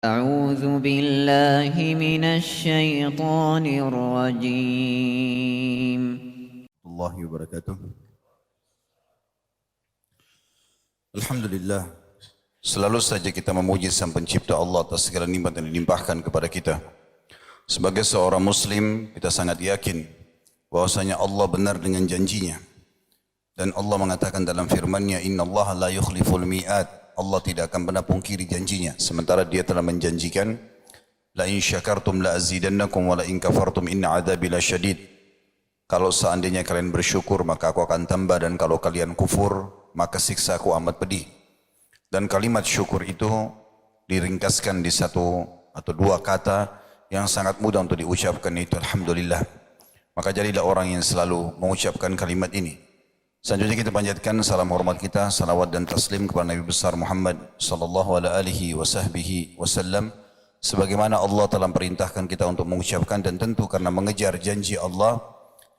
أعوذ بالله من الشيطان الرجيم. الله وبركاته. Alhamdulillah, selalu saja kita memuji Sang Pencipta Allah atas segala nikmat yang dilimpahkan kepada kita. Sebagai seorang muslim, kita sangat yakin bahwasanya Allah benar dengan janjinya. Dan Allah mengatakan dalam firman-Nya, "Innallaha la yukhliful mi'ad." Allah tidak akan pernah pungkiri janjinya. Sementara Dia telah menjanjikan, "La in syakartum la azidannakum wa la in kafartum inna 'adzabi lasyadid." Kalau seandainya kalian bersyukur, maka aku akan tambah, dan kalau kalian kufur, maka siksa aku amat pedih. Dan kalimat syukur itu diringkaskan di satu atau dua kata yang sangat mudah untuk diucapkan, yaitu Alhamdulillah. Maka jadilah orang yang selalu mengucapkan kalimat ini. Selanjutnya kita panjatkan salam hormat kita, salawat dan taslim kepada Nabi besar Muhammad sallallahu alaihi wasallam. Sebagaimana Allah telah perintahkan kita untuk mengucapkan, dan tentu karena mengejar janji Allah,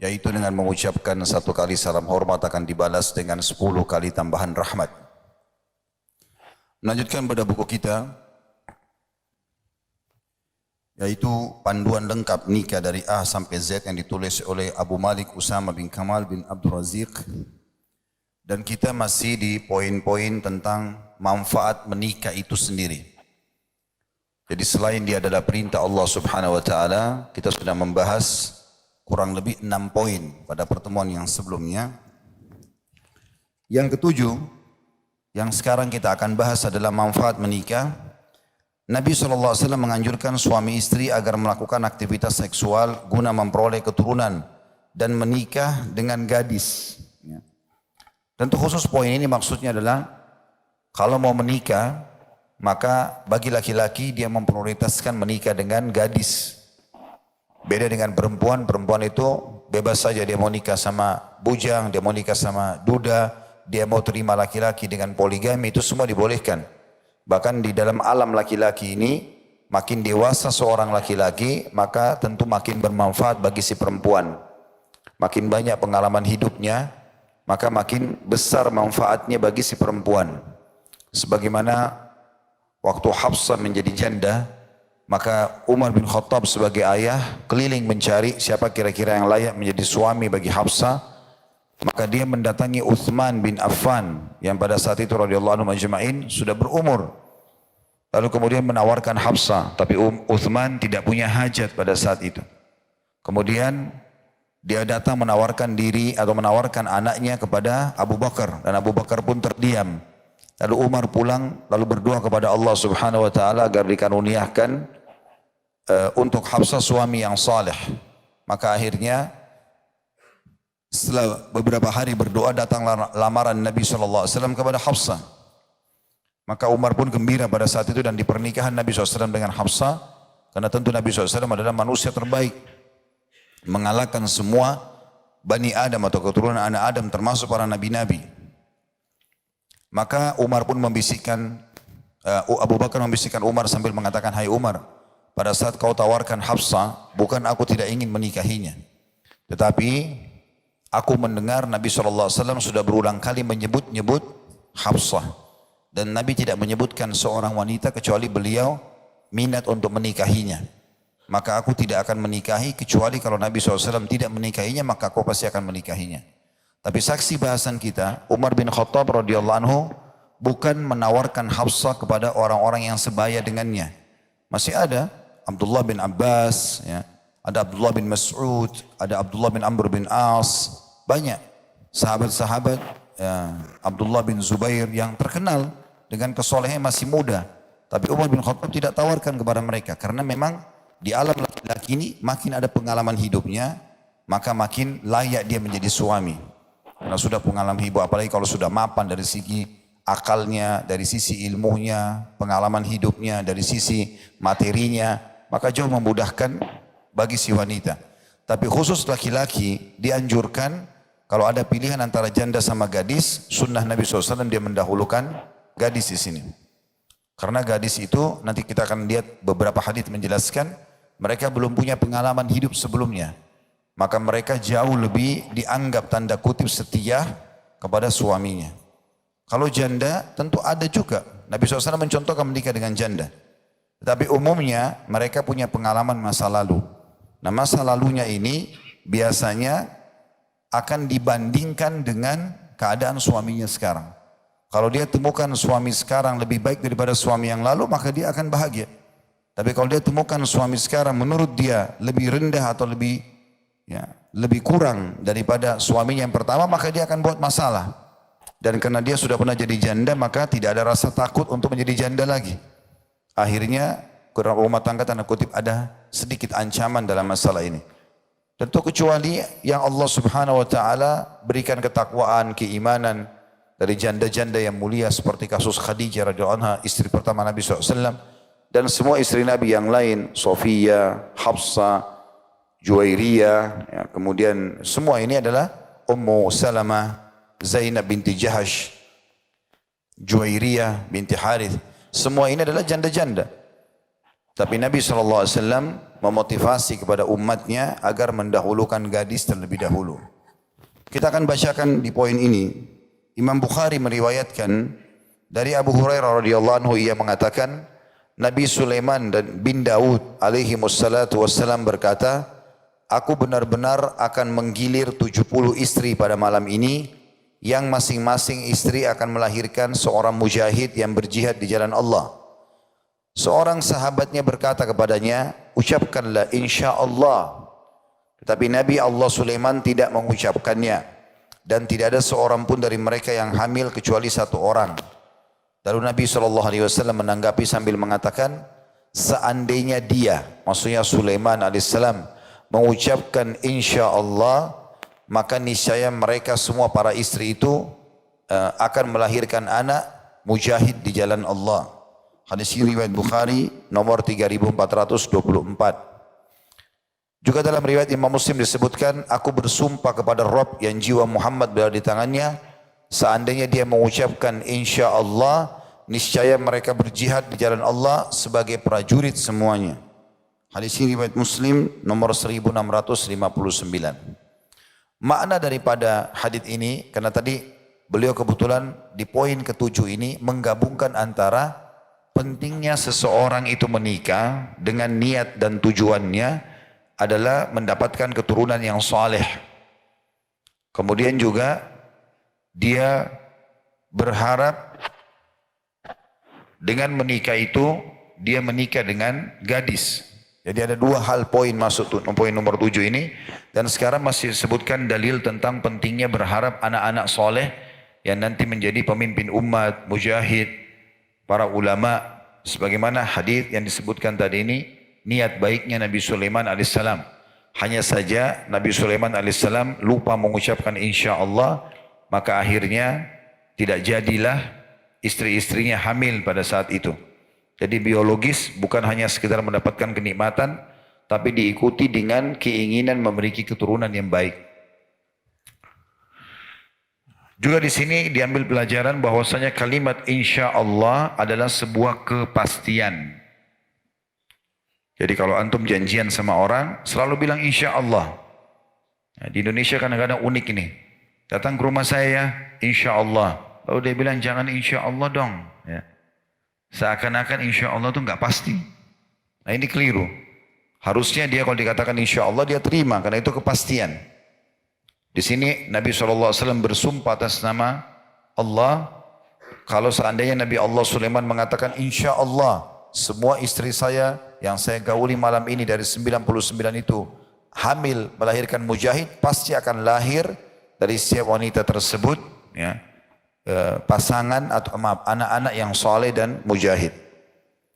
yaitu dengan mengucapkan satu kali salam hormat akan dibalas dengan 10 kali tambahan rahmat. Melanjutkan pada buku kita, yaitu panduan lengkap nikah dari A sampai Z yang ditulis oleh Abu Malik Usama bin Kamal bin Abdul Raziq. Dan kita masih di poin-poin tentang manfaat menikah itu sendiri. Jadi selain dia adalah perintah Allah Subhanahu wa taala, kita sudah membahas kurang lebih 6 poin pada pertemuan yang sebelumnya. Yang ketujuh, yang sekarang kita akan bahas adalah manfaat menikah. Nabi SAW menganjurkan suami istri agar melakukan aktivitas seksual guna memperoleh keturunan dan menikah dengan gadis. Tentu khusus poin ini maksudnya adalah kalau mau menikah, maka bagi laki-laki dia memprioritaskan menikah dengan gadis. Beda dengan perempuan, perempuan itu bebas saja, dia mau nikah sama bujang, dia mau nikah sama duda, dia mau terima laki-laki dengan poligami, itu semua dibolehkan. Bahkan di dalam alam laki-laki ini, makin dewasa seorang laki-laki, maka tentu makin bermanfaat bagi si perempuan. Makin banyak pengalaman hidupnya, maka makin besar manfaatnya bagi si perempuan. Sebagaimana waktu Hafsah menjadi janda, maka Umar bin Khattab sebagai ayah keliling mencari siapa kira-kira yang layak menjadi suami bagi Hafsah. Maka dia mendatangi Uthman bin Affan yang pada saat itu radhiyallahu anhu majma'in sudah berumur. Lalu kemudian menawarkan Hafsah, tapi Uthman tidak punya hajat pada saat itu. Kemudian dia datang menawarkan diri atau menawarkan anaknya kepada Abu Bakar, dan Abu Bakar pun terdiam. Lalu Umar pulang lalu berdoa kepada Allah Subhanahu wa taala agar dikaruniakan untuk Hafsah suami yang saleh. Maka akhirnya setelah beberapa hari berdoa, datang lamaran Nabi SAW kepada Hafsah. Maka Umar pun gembira pada saat itu, dan di pernikahan Nabi SAW dengan Hafsah, karena tentu Nabi SAW adalah manusia terbaik, mengalahkan semua Bani Adam atau keturunan anak Adam termasuk para nabi-nabi. Maka Umar pun membisikkan, Abu Bakar membisikkan Umar sambil mengatakan, "Hai Umar, pada saat kau tawarkan Hafsah, bukan aku tidak ingin menikahinya, tetapi aku mendengar Nabi SAW sudah berulang kali menyebut-nyebut Hafsah. Dan Nabi tidak menyebutkan seorang wanita kecuali beliau minat untuk menikahinya. Maka aku tidak akan menikahi kecuali kalau Nabi SAW tidak menikahinya, maka aku pasti akan menikahinya." Tapi saksi bahasan kita, Umar bin Khattab radhiyallahu anhu bukan menawarkan Hafsah kepada orang-orang yang sebaya dengannya. Masih ada Abdullah bin Abbas, ya, ada Abdullah bin Mas'ud, ada Abdullah bin Amr bin As, banyak sahabat-sahabat, ya, Abdullah bin Zubair yang terkenal dengan kesolehan masih muda. Tapi Umar bin Khattab tidak tawarkan kepada mereka, karena memang di alam laki-laki ini makin ada pengalaman hidupnya, maka makin layak dia menjadi suami. Karena sudah pengalaman hidup, apalagi kalau sudah mapan dari segi akalnya, dari sisi ilmunya, pengalaman hidupnya, dari sisi materinya, maka jauh memudahkan bagi si wanita. Tapi khusus laki-laki dianjurkan kalau ada pilihan antara janda sama gadis, sunnah Nabi SAW dia mendahulukan gadis di sini. Karena gadis itu nanti kita akan lihat beberapa hadits menjelaskan mereka belum punya pengalaman hidup sebelumnya. Maka mereka jauh lebih dianggap tanda kutip setia kepada suaminya. Kalau janda tentu ada juga. Nabi SAW mencontohkan menikah dengan janda. Tetapi umumnya mereka punya pengalaman masa lalu. Nah, masa lalunya ini biasanya akan dibandingkan dengan keadaan suaminya sekarang. Kalau dia temukan suami sekarang lebih baik daripada suami yang lalu, maka dia akan bahagia. Tapi kalau dia temukan suami sekarang menurut dia lebih rendah atau lebih kurang daripada suaminya yang pertama, maka dia akan buat masalah. Dan karena dia sudah pernah jadi janda, maka tidak ada rasa takut untuk menjadi janda lagi. Akhirnya rumah tangga tanda kutip ada sedikit ancaman dalam masalah ini. Tentu kecuali yang Allah Subhanahu wa taala berikan ketakwaan, keimanan dari janda-janda yang mulia seperti kasus Khadijah radhiyallahu anha, istri pertama Nabi SAW, dan semua istri Nabi yang lain, Sofia, Hafsah, Juwairiyah, ya, kemudian semua ini adalah Ummu Salamah, Zainab binti Jahash, Juwairiyah binti Harith. Semua ini adalah janda-janda. Tapi Nabi SAW memotivasi kepada umatnya agar mendahulukan gadis terlebih dahulu. Kita akan bacakan di poin ini. Imam Bukhari meriwayatkan dari Abu Hurairah radhiyallahu anhu, ia mengatakan Nabi Sulaiman bin Daud alaihi wassalatu wassalam berkata, aku benar-benar akan menggilir 70 istri pada malam ini, yang masing-masing istri akan melahirkan seorang mujahid yang berjihad di jalan Allah. Seorang sahabatnya berkata kepadanya, ucapkanlah insyaAllah. Tetapi Nabi Allah Sulaiman tidak mengucapkannya, dan tidak ada seorang pun dari mereka yang hamil kecuali satu orang. Lalu Nabi SAW menanggapi sambil mengatakan, seandainya dia, maksudnya Sulaiman alaihissalam, mengucapkan insyaAllah, maka niscaya mereka semua para istri itu akan melahirkan anak mujahid di jalan Allah. Hadis ini riwayat Bukhari nomor 3424. Juga dalam riwayat Imam Muslim disebutkan, aku bersumpah kepada Rabb yang jiwa Muhammad berada di tangannya, seandainya dia mengucapkan insyaAllah, niscaya mereka berjihad di jalan Allah sebagai prajurit semuanya. Hadis ini riwayat Muslim nomor 1659. Makna daripada hadis ini, karena tadi beliau kebetulan di poin ke-7 ini menggabungkan antara pentingnya seseorang itu menikah dengan niat dan tujuannya adalah mendapatkan keturunan yang saleh. Kemudian juga dia berharap dengan menikah itu dia menikah dengan gadis. Jadi ada dua hal poin masuk poin nomor 7 ini, dan sekarang masih disebutkan dalil tentang pentingnya berharap anak-anak soleh yang nanti menjadi pemimpin umat, mujahid, para ulama, sebagaimana hadis yang disebutkan tadi ini, niat baiknya Nabi Sulaiman alaihissalam. Hanya saja Nabi Sulaiman alaihissalam lupa mengucapkan insyaAllah, maka akhirnya tidak jadilah istri-istrinya hamil pada saat itu. Jadi biologis bukan hanya sekedar mendapatkan kenikmatan, tapi diikuti dengan keinginan memiliki keturunan yang baik. Juga di sini diambil pelajaran bahwasanya kalimat insya Allah adalah sebuah kepastian. Jadi kalau antum janjian sama orang, selalu bilang insya Allah. Nah, di Indonesia kadang-kadang unik ini. Datang ke rumah saya, insya Allah. Lalu dia bilang jangan insya Allah dong. Ya. Seakan-akan insya Allah itu nggak pasti. Nah ini keliru. Harusnya dia kalau dikatakan insya Allah dia terima, karena itu kepastian. Di sini Nabi SAW bersumpah atas nama Allah. Kalau seandainya Nabi Allah Sulaiman mengatakan insya Allah semua istri saya yang saya gauli malam ini dari 99 itu hamil melahirkan mujahid, pasti akan lahir dari setiap wanita tersebut ya, pasangan atau anak-anak yang soleh dan mujahid.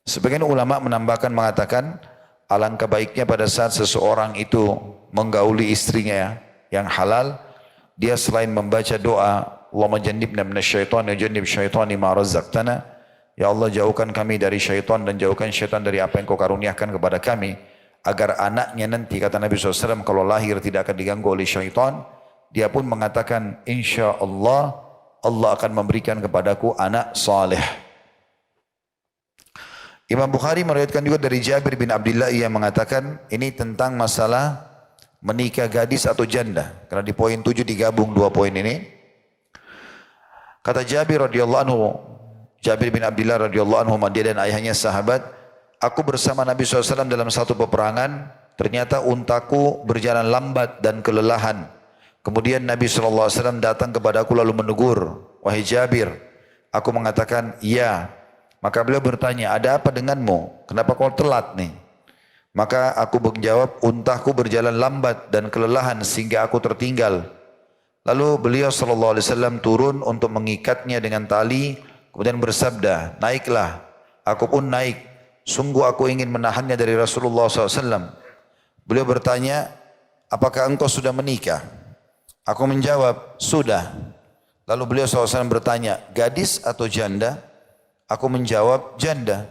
Sebagian ulama menambahkan mengatakan alangkah baiknya pada saat seseorang itu menggauli istrinya yang halal, dia selain membaca doa Allahumma jannibna minasyaitan wa jannib syaitani ma razaqtana, ya Allah jauhkan kami dari syaitan dan jauhkan syaitan dari apa yang kau karuniakan kepada kami, agar anaknya nanti, kata Nabi SAW, kalau lahir tidak akan diganggu oleh syaitan. Dia pun mengatakan insya Allah, Allah akan memberikan kepadaku anak saleh. Imam Bukhari meriwayatkan juga dari Jabir bin Abdullah yang mengatakan ini tentang masalah menikah gadis atau janda. Karena di poin 7 digabung dua poin ini. Kata Jabir radhiyallahu anhu, Jabir bin Abdullah radhiyallahu anhu, dia dan ayahnya sahabat, Aku bersama Nabi SAW dalam satu peperangan, ternyata untaku berjalan lambat dan kelelahan. Kemudian Nabi SAW datang kepada aku lalu menegur, wahai Jabir. Aku mengatakan, iya. Maka beliau bertanya, ada apa denganmu? Kenapa kau telat nih? Maka aku menjawab, untaku berjalan lambat dan kelelahan sehingga aku tertinggal. Lalu beliau SAW turun untuk mengikatnya dengan tali, kemudian bersabda, naiklah. Aku pun naik. Sungguh aku ingin menahannya dari Rasulullah SAW. Beliau bertanya, apakah engkau sudah menikah? Aku menjawab, sudah. Lalu beliau SAW bertanya, gadis atau janda? Aku menjawab, janda.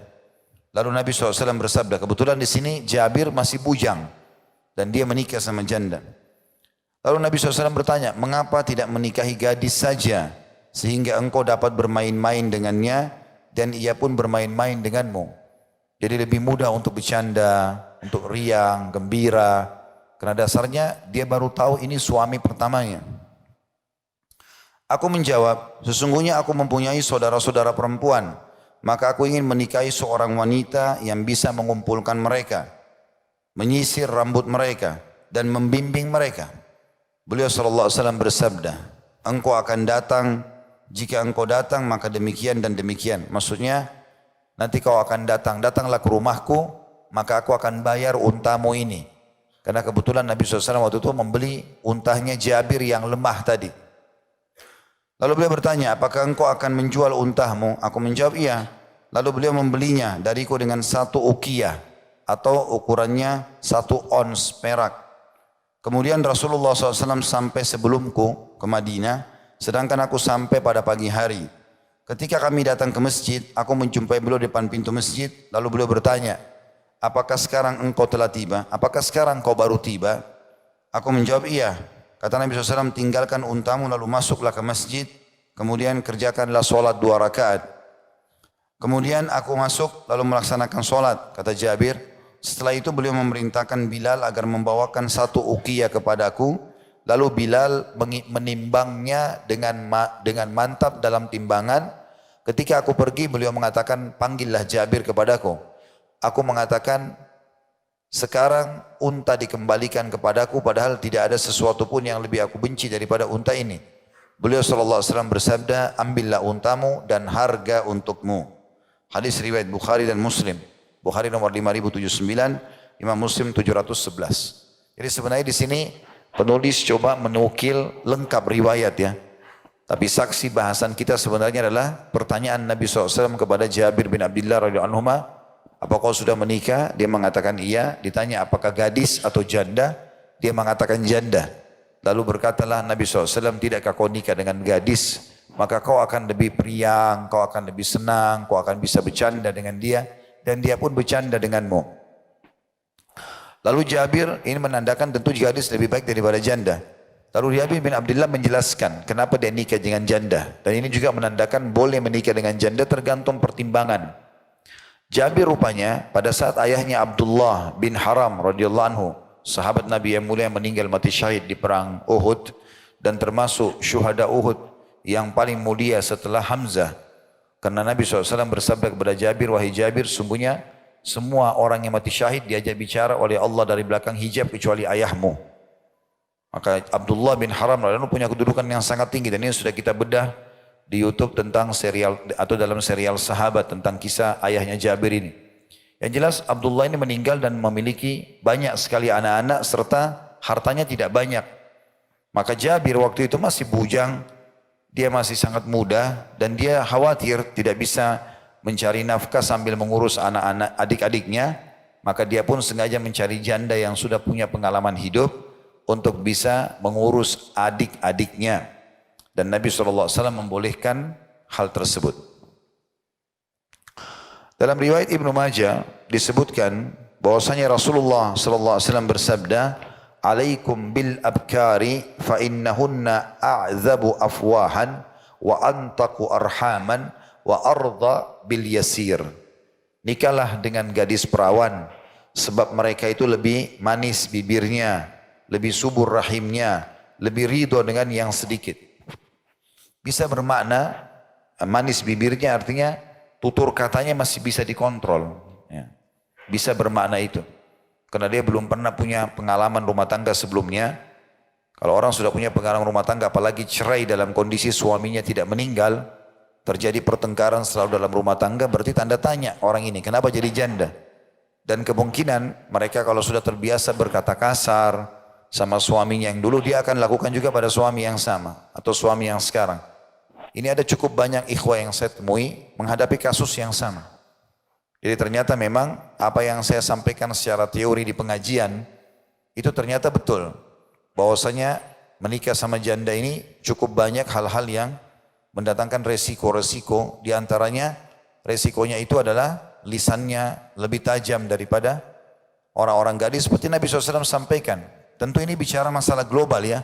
Lalu Nabi SAW bersabda, kebetulan di sini Jabir masih bujang dan dia menikah sama janda. Lalu Nabi SAW bertanya, mengapa tidak menikahi gadis saja sehingga engkau dapat bermain-main dengannya dan ia pun bermain-main denganmu. Jadi lebih mudah untuk bercanda, untuk riang, gembira. Karena dasarnya dia baru tahu ini suami pertamanya. Aku menjawab, sesungguhnya aku mempunyai saudara-saudara perempuan. Maka aku ingin menikahi seorang wanita yang bisa mengumpulkan mereka, menyisir rambut mereka, dan membimbing mereka. Beliau SAW bersabda, engkau akan datang, jika engkau datang maka demikian dan demikian. Maksudnya, nanti kau akan datang, datanglah ke rumahku, maka aku akan bayar untamu ini. Karena kebetulan Nabi SAW waktu itu membeli untahnya Jabir yang lemah tadi. Lalu beliau bertanya, apakah engkau akan menjual untahmu? Aku menjawab, iya. Lalu beliau membelinya dariku dengan 1 uqiyah atau ukurannya 1 ons perak. Kemudian Rasulullah SAW sampai sebelumku ke Madinah, sedangkan aku sampai pada pagi hari. Ketika kami datang ke masjid, aku menjumpai beliau di depan pintu masjid, lalu beliau bertanya, apakah sekarang engkau telah tiba? Apakah sekarang kau baru tiba? Aku menjawab, iya. Kata Nabi SAW, tinggalkan untamu lalu masuklah ke masjid, kemudian kerjakanlah solat 2 rakaat. Kemudian aku masuk lalu melaksanakan solat, kata Jabir. Setelah itu beliau memerintahkan Bilal agar membawakan 1 uqiyah kepadaku. Lalu Bilal menimbangnya dengan mantap dalam timbangan. Ketika aku pergi beliau mengatakan, panggillah Jabir kepadaku. Aku mengatakan, sekarang unta dikembalikan kepadaku padahal tidak ada sesuatu pun yang lebih aku benci daripada unta ini. Beliau SAW bersabda, ambillah untamu dan harga untukmu. Hadis riwayat Bukhari dan Muslim. Bukhari nomor 5079, Imam Muslim 711. Jadi sebenarnya di sini penulis coba menukil lengkap riwayat ya. Tapi saksi bahasan kita sebenarnya adalah pertanyaan Nabi SAW kepada Jabir bin Abdullah radhiyallahu anhu, apa kau sudah menikah? Dia mengatakan iya. Ditanya apakah gadis atau janda? Dia mengatakan janda. Lalu berkatalah Nabi SAW, tidakkah kau nikah dengan gadis? Maka kau akan lebih periang, kau akan lebih senang, kau akan bisa bercanda dengan dia. Dan dia pun bercanda denganmu. Lalu Jabir ini menandakan tentu gadis lebih baik daripada janda. Lalu Jabir bin Abdullah menjelaskan kenapa dia nikah dengan janda. Dan ini juga menandakan boleh menikah dengan janda tergantung pertimbangan. Jabir rupanya pada saat ayahnya Abdullah bin Haram radhiyallahu anhu, sahabat Nabi yang mulia meninggal mati syahid di perang Uhud dan termasuk syuhada Uhud yang paling mulia setelah Hamzah. Karena Nabi SAW bersabda kepada Jabir, wahai Jabir, sungguhnya semua orang yang mati syahid diajak bicara oleh Allah dari belakang hijab kecuali ayahmu. Maka Abdullah bin Haram punya kedudukan yang sangat tinggi dan ini sudah kita bedah di YouTube tentang serial atau dalam serial sahabat tentang kisah ayahnya Jabir ini. Yang jelas Abdullah ini meninggal dan memiliki banyak sekali anak-anak serta hartanya tidak banyak. Maka Jabir waktu itu masih bujang, dia masih sangat muda dan dia khawatir tidak bisa mencari nafkah sambil mengurus anak-anak adik-adiknya. Maka dia pun sengaja mencari janda yang sudah punya pengalaman hidup untuk bisa mengurus adik-adiknya. Dan Nabi SAW membolehkan hal tersebut. Dalam riwayat Ibnu Majah disebutkan bahwasanya Rasulullah SAW bersabda, "Alaikum bil abkari fa innahunna a'zabu afwahan wa antaqu arhaman wa arda bil yasir." Nikahlah dengan gadis perawan sebab mereka itu lebih manis bibirnya, lebih subur rahimnya, lebih ridho dengan yang sedikit. Bisa bermakna manis bibirnya artinya tutur katanya masih bisa dikontrol. Ya. bisa bermakna itu. Karena dia belum pernah punya pengalaman rumah tangga sebelumnya. Kalau orang sudah punya pengalaman rumah tangga, apalagi cerai dalam kondisi suaminya tidak meninggal, terjadi pertengkaran selalu dalam rumah tangga, berarti tanda tanya orang ini, kenapa jadi janda? Dan kemungkinan mereka kalau sudah terbiasa berkata kasar sama suaminya yang dulu, dia akan lakukan juga pada suami yang sama atau suami yang sekarang. Ini ada cukup banyak ikhwah yang saya temui menghadapi kasus yang sama. Jadi ternyata memang apa yang saya sampaikan secara teori di pengajian itu ternyata betul. Bahwasanya menikah sama janda ini cukup banyak hal-hal yang mendatangkan resiko-resiko. Di antaranya resikonya itu adalah lisannya lebih tajam daripada orang-orang gadis. Seperti Nabi SAW sampaikan. Tentu ini bicara masalah global ya.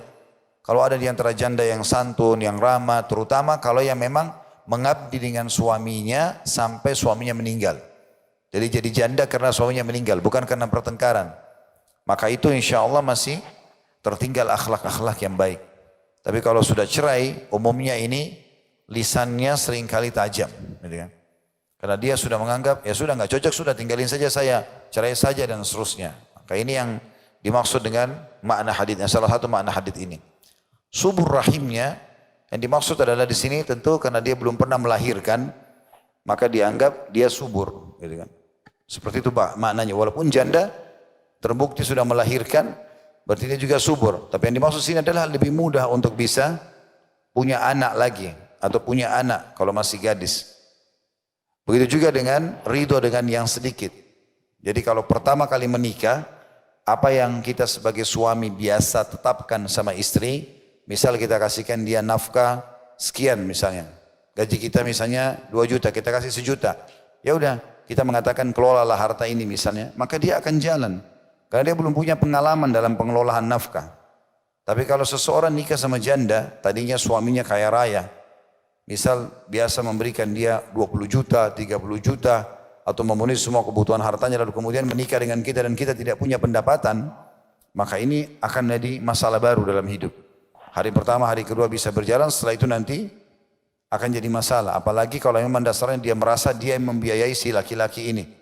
Kalau ada di antara janda yang santun, yang ramah, terutama kalau yang memang mengabdi dengan suaminya sampai suaminya meninggal. Jadi janda karena suaminya meninggal, bukan karena pertengkaran. Maka itu insya Allah masih tertinggal akhlak-akhlak yang baik. Tapi kalau sudah cerai, umumnya ini lisannya seringkali tajam. Gitu kan? Karena dia sudah menganggap, ya sudah nggak cocok, sudah tinggalin saja saya, cerai saja dan seterusnya. Maka ini yang dimaksud dengan makna haditsnya, salah satu makna hadits ini. Subur rahimnya, yang dimaksud adalah di sini tentu karena dia belum pernah melahirkan, maka dianggap dia subur. Gitu kan? Seperti itu maknanya. Walaupun janda terbukti sudah melahirkan, berarti dia juga subur. Tapi yang dimaksud sini adalah lebih mudah untuk bisa punya anak lagi atau punya anak kalau masih gadis. Begitu juga dengan ridho dengan yang sedikit. Jadi kalau pertama kali menikah, apa yang kita sebagai suami biasa tetapkan sama istri, misal kita kasihkan dia nafkah sekian misalnya, gaji kita misalnya 2 juta, kita kasih 1 juta. Ya udah, kita mengatakan kelolalah harta ini misalnya, maka dia akan jalan. Karena dia belum punya pengalaman dalam pengelolaan nafkah. Tapi kalau seseorang nikah sama janda, tadinya suaminya kaya raya, misal biasa memberikan dia 20 juta, 30 juta, atau memenuhi semua kebutuhan hartanya, lalu kemudian menikah dengan kita dan kita tidak punya pendapatan, maka ini akan jadi masalah baru dalam hidup. Hari pertama, hari kedua bisa berjalan, setelah itu nanti akan jadi masalah. Apalagi kalau memang dasarnya dia merasa dia yang membiayai si laki-laki ini.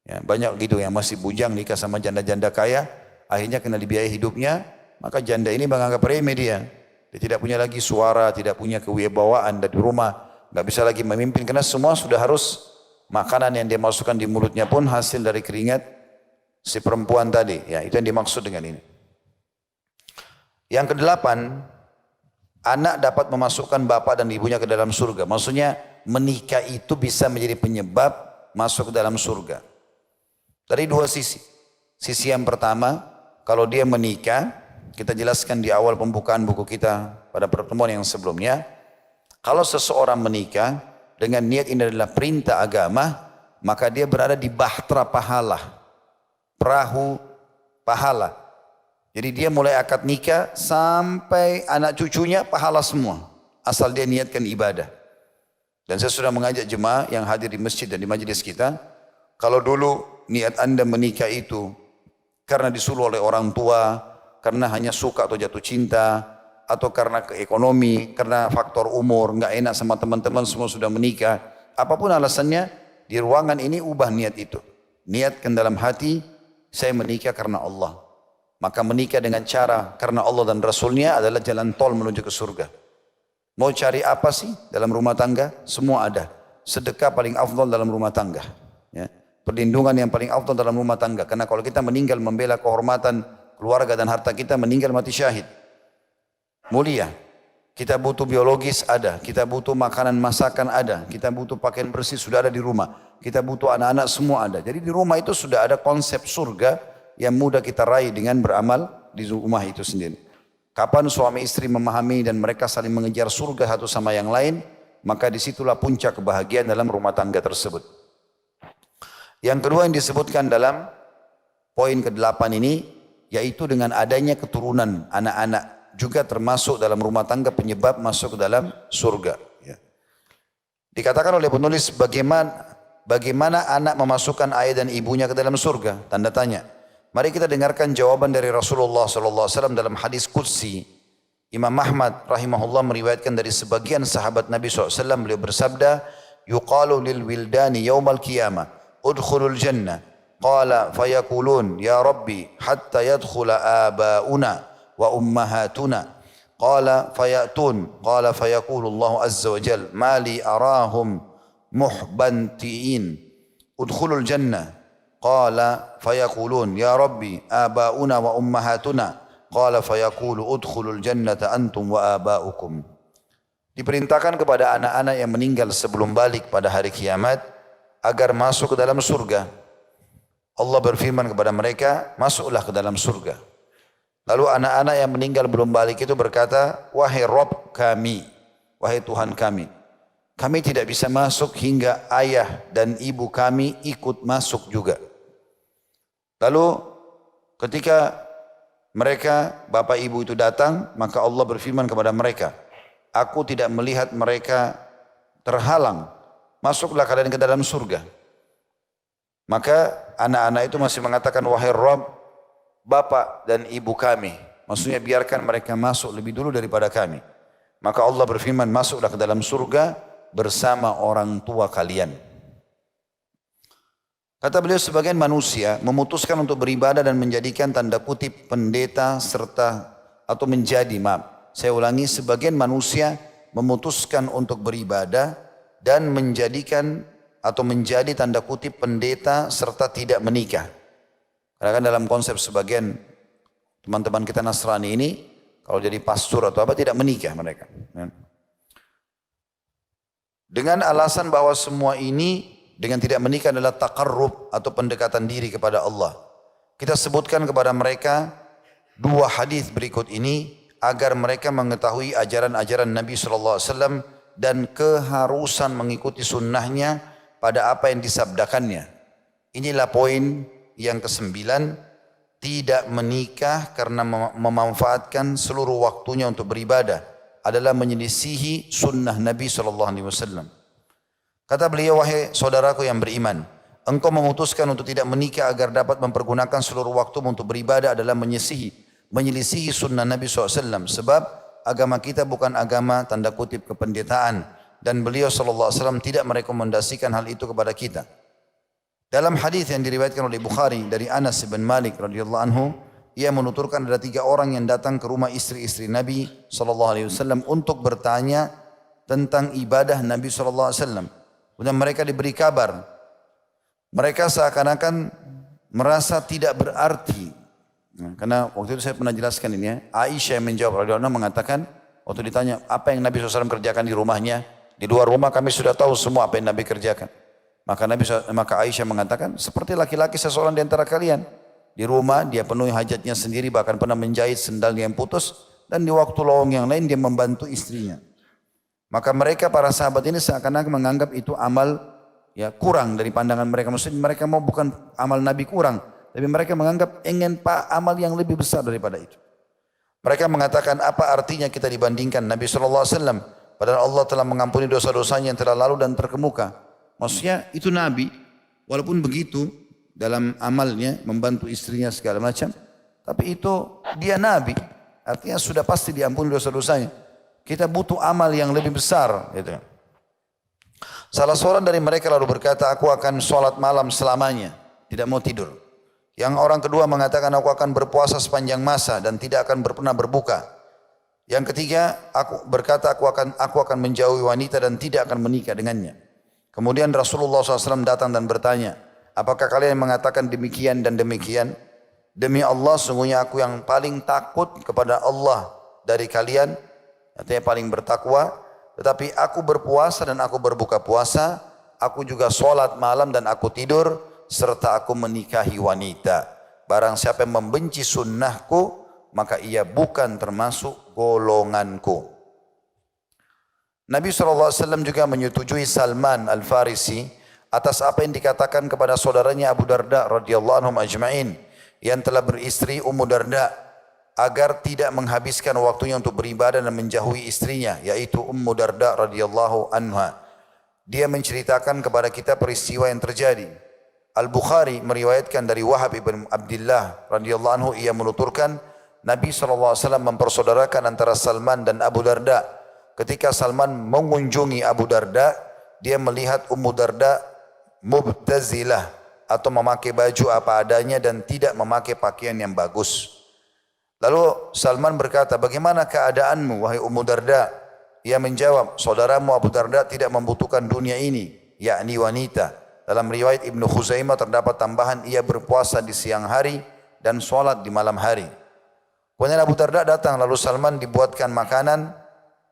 Ya, banyak gitu yang masih bujang nikah sama janda-janda kaya, akhirnya kena dibiayai hidupnya, maka janda ini menganggap remeh dia. Dia tidak punya lagi suara, tidak punya kewibawaan dari rumah, nggak bisa lagi memimpin karena semua sudah harus makanan yang dia masukkan di mulutnya pun hasil dari keringat si perempuan tadi. Ya, itu yang dimaksud dengan ini. Yang kedelapan, anak dapat memasukkan bapak dan ibunya ke dalam surga. Maksudnya menikah itu bisa menjadi penyebab masuk ke dalam surga. Dari 2 sisi. Sisi yang pertama, kalau dia menikah, kita jelaskan di awal pembukaan buku kita pada pertemuan yang sebelumnya. Kalau seseorang menikah dengan niat ini adalah perintah agama, maka dia berada di bahtera pahala, perahu pahala. Jadi dia mulai akad nikah sampai anak cucunya pahala semua. Asal dia niatkan ibadah. Dan saya sudah mengajak jemaah yang hadir di masjid dan di majelis kita. Kalau dulu niat anda menikah itu karena disuruh oleh orang tua, karena hanya suka atau jatuh cinta, atau karena ekonomi, karena faktor umur, nggak enak sama teman-teman semua sudah menikah. Apapun alasannya, di ruangan ini ubah niat itu. Niatkan dalam hati, saya menikah karena Allah. Maka menikah dengan cara karena Allah dan Rasulnya adalah jalan tol menuju ke surga. Mau cari apa sih dalam rumah tangga? Semua ada. Sedekah paling afdal dalam rumah tangga. Ya. Perlindungan yang paling afdal dalam rumah tangga. Karena kalau kita meninggal membela kehormatan keluarga dan harta kita, meninggal mati syahid. Mulia. Kita butuh biologis ada. Kita butuh makanan masakan ada. Kita butuh pakaian bersih sudah ada di rumah. Kita butuh anak-anak semua ada. Jadi di rumah itu sudah ada konsep surga yang mudah kita raih dengan beramal di rumah itu sendiri. Kapan suami istri memahami dan mereka saling mengejar surga satu sama yang lain, maka disitulah puncak kebahagiaan dalam rumah tangga tersebut. Yang kedua yang disebutkan dalam poin ke-8 ini, yaitu dengan adanya keturunan anak-anak juga termasuk dalam rumah tangga penyebab masuk ke dalam surga. Ya. Dikatakan oleh penulis bagaimana anak memasukkan ayah dan ibunya ke dalam surga? Tanda tanya. Mari kita dengarkan jawaban dari Rasulullah SAW dalam hadis Qudsi. Imam Ahmad rahimahullah meriwayatkan dari sebagian sahabat Nabi SAW, beliau bersabda, yuqalu lil wildani yawmal qiyamah udkhulul jannah Qala fayaqulun ya Rabbi hatta yadkhula abauna wa ummahatuna. Qala fayatun. Qala fayaqulu Allah azza wa jal ma li arahum muhbantiin udkhulul jannah. Qala fayaqulun ya Rabbi abauna wa ummahatuna. Qala fayaqulu udkhulul jannata antum wa abaukum. Diperintahkan kepada anak-anak yang meninggal sebelum balik pada hari kiamat agar masuk ke dalam surga. Allah berfirman kepada mereka, masuklah ke dalam surga. Lalu anak-anak yang meninggal belum balik itu berkata, wahai Rabb kami, wahai Tuhan kami tidak bisa masuk hingga ayah dan ibu kami ikut masuk juga. Lalu ketika mereka, bapak ibu itu datang, maka Allah berfirman kepada mereka, aku tidak melihat mereka terhalang, masuklah kalian ke dalam surga. Maka anak-anak itu masih mengatakan, wahai Rabb, bapak dan ibu kami. Maksudnya biarkan mereka masuk lebih dulu daripada kami. Maka Allah berfirman, masuklah ke dalam surga bersama orang tua kalian. Kata beliau, sebagian manusia memutuskan untuk beribadah dan menjadikan tanda kutip pendeta serta atau menjadi, saya ulangi, sebagian manusia memutuskan untuk beribadah dan menjadikan atau menjadi tanda kutip pendeta serta tidak menikah. Karena kan dalam konsep sebagian teman-teman kita Nasrani ini, kalau jadi pastor atau apa tidak menikah mereka. Dengan alasan bahwa semua ini dengan tidak menikah adalah taqarrub atau pendekatan diri kepada Allah. Kita sebutkan kepada mereka dua hadis berikut ini agar mereka mengetahui ajaran-ajaran Nabi SAW dan keharusan mengikuti sunnahnya pada apa yang disabdakannya. Inilah poin yang ke-9, tidak menikah karena memanfaatkan seluruh waktunya untuk beribadah adalah menyelisihi sunnah Nabi SAW. Kata beliau, wahai saudaraku yang beriman, engkau memutuskan untuk tidak menikah agar dapat mempergunakan seluruh waktu untuk beribadah adalah menyelisihi sunnah Nabi SAW. Sebab agama kita bukan agama tanda kutip kependetaan. Dan beliau SAW tidak merekomendasikan hal itu kepada kita. Dalam hadis yang diriwayatkan oleh Bukhari dari Anas bin Malik radhiyallahu anhu, ia menuturkan ada 3 orang yang datang ke rumah istri-istri Nabi SAW untuk bertanya tentang ibadah Nabi SAW. Kemudian mereka diberi kabar. Mereka seakan-akan merasa tidak berarti. Karena waktu itu saya pernah jelaskan ini ya. Aisyah yang menjawab radhiyallahu anha mengatakan, waktu ditanya apa yang Nabi SAW kerjakan di rumahnya, di luar rumah kami sudah tahu semua apa yang Nabi kerjakan. Maka Aisyah mengatakan, seperti laki-laki seseorang di antara kalian. Di rumah dia penuhi hajatnya sendiri, bahkan pernah menjahit sendalnya yang putus. Dan di waktu lowong yang lain dia membantu istrinya. Maka mereka para sahabat ini seakan-akan menganggap itu amal ya kurang dari pandangan mereka. Maksudnya mereka mau bukan amal Nabi kurang. Tapi mereka menganggap ingin amal yang lebih besar daripada itu. Mereka mengatakan, apa artinya kita dibandingkan Nabi SAW? Padahal Allah telah mengampuni dosa-dosanya yang telah lalu dan terkemuka. Maksudnya itu Nabi, walaupun begitu dalam amalnya membantu istrinya segala macam, tapi itu dia Nabi, artinya sudah pasti diampuni dosa-dosanya. Kita butuh amal yang lebih besar. Gitu. Salah seorang dari mereka lalu berkata, aku akan sholat malam selamanya, tidak mau tidur. Yang orang kedua mengatakan, aku akan berpuasa sepanjang masa dan tidak akan pernah berbuka. Yang ketiga, aku akan menjauhi wanita dan tidak akan menikah dengannya. Kemudian Rasulullah SAW datang dan bertanya, apakah kalian mengatakan demikian dan demikian? Demi Allah, sungguhnya aku yang paling takut kepada Allah dari kalian, artinya paling bertakwa. Tetapi aku berpuasa dan aku berbuka puasa, aku juga sholat malam dan aku tidur, serta aku menikahi wanita. Barang siapa yang membenci sunnahku, maka ia bukan termasuk golonganku. Nabi SAW juga menyetujui Salman Al-Farisi atas apa yang dikatakan kepada saudaranya Abu Darda radhiyallahu anhum ajma'in yang telah beristri Ummu Darda agar tidak menghabiskan waktunya untuk beribadah dan menjauhi istrinya, yaitu Ummu Darda radhiyallahu anha. Dia menceritakan kepada kita peristiwa yang terjadi. Al-Bukhari meriwayatkan dari Wahab ibn Abdullah radhiyallahu anhu, ia menuturkan Nabi SAW mempersaudarakan antara Salman dan Abu Darda. Ketika Salman mengunjungi Abu Darda, dia melihat Ummu Darda mubtazilah atau memakai baju apa adanya dan tidak memakai pakaian yang bagus. Lalu Salman berkata, bagaimana keadaanmu wahai Ummu Darda? Ia menjawab, saudaramu Abu Darda tidak membutuhkan dunia ini, yakni wanita. Dalam riwayat Ibnu Khuzaimah terdapat tambahan, ia berpuasa di siang hari dan sholat di malam hari. Kemudian Abu Darda datang, lalu Salman dibuatkan makanan.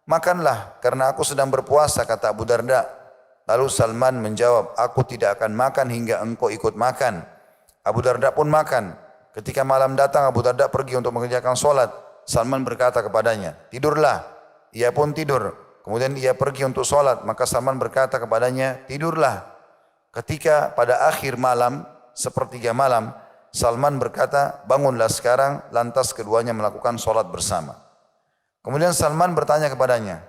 Makanlah karena aku sedang berpuasa, kata Abu Darda. Lalu Salman menjawab, aku tidak akan makan hingga engkau ikut makan. Abu Darda pun makan. Ketika malam datang, Abu Darda pergi untuk mengerjakan sholat. Salman berkata kepadanya, tidurlah. Ia pun tidur. Kemudian ia pergi untuk sholat. Maka Salman berkata kepadanya, tidurlah. Ketika pada akhir malam, sepertiga malam, Salman berkata, bangunlah sekarang. Lantas keduanya melakukan sholat bersama. Kemudian Salman bertanya kepadanya,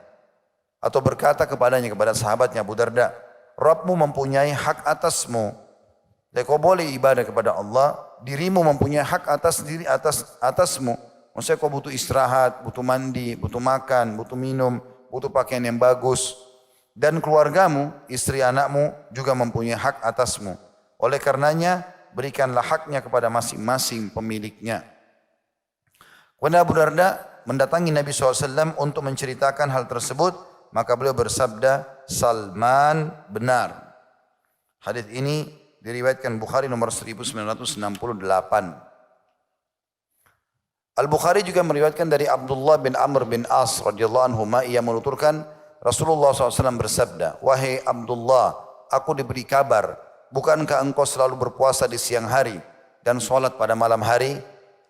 atau berkata kepadanya, kepada sahabatnya Abu Darda, Rabbmu mempunyai hak atasmu. Dan kau boleh ibadah kepada Allah, dirimu mempunyai hak atas diri atasmu. Maksudnya kau butuh istirahat, butuh mandi, butuh makan, butuh minum, butuh pakaian yang bagus. Dan keluargamu, istri anakmu juga mempunyai hak atasmu. Oleh karenanya, berikanlah haknya kepada masing-masing pemiliknya. Kemudian Abu Darda mendatangi Nabi SAW untuk menceritakan hal tersebut. Maka beliau bersabda, Salman benar. Hadis ini diriwayatkan Bukhari nomor 1968. Al-Bukhari juga meriwayatkan dari Abdullah bin Amr bin As radhiyallahu anhu, ia menuturkan Rasulullah SAW bersabda, wahai Abdullah, aku diberi kabar, bukankah engkau selalu berpuasa di siang hari dan sholat pada malam hari?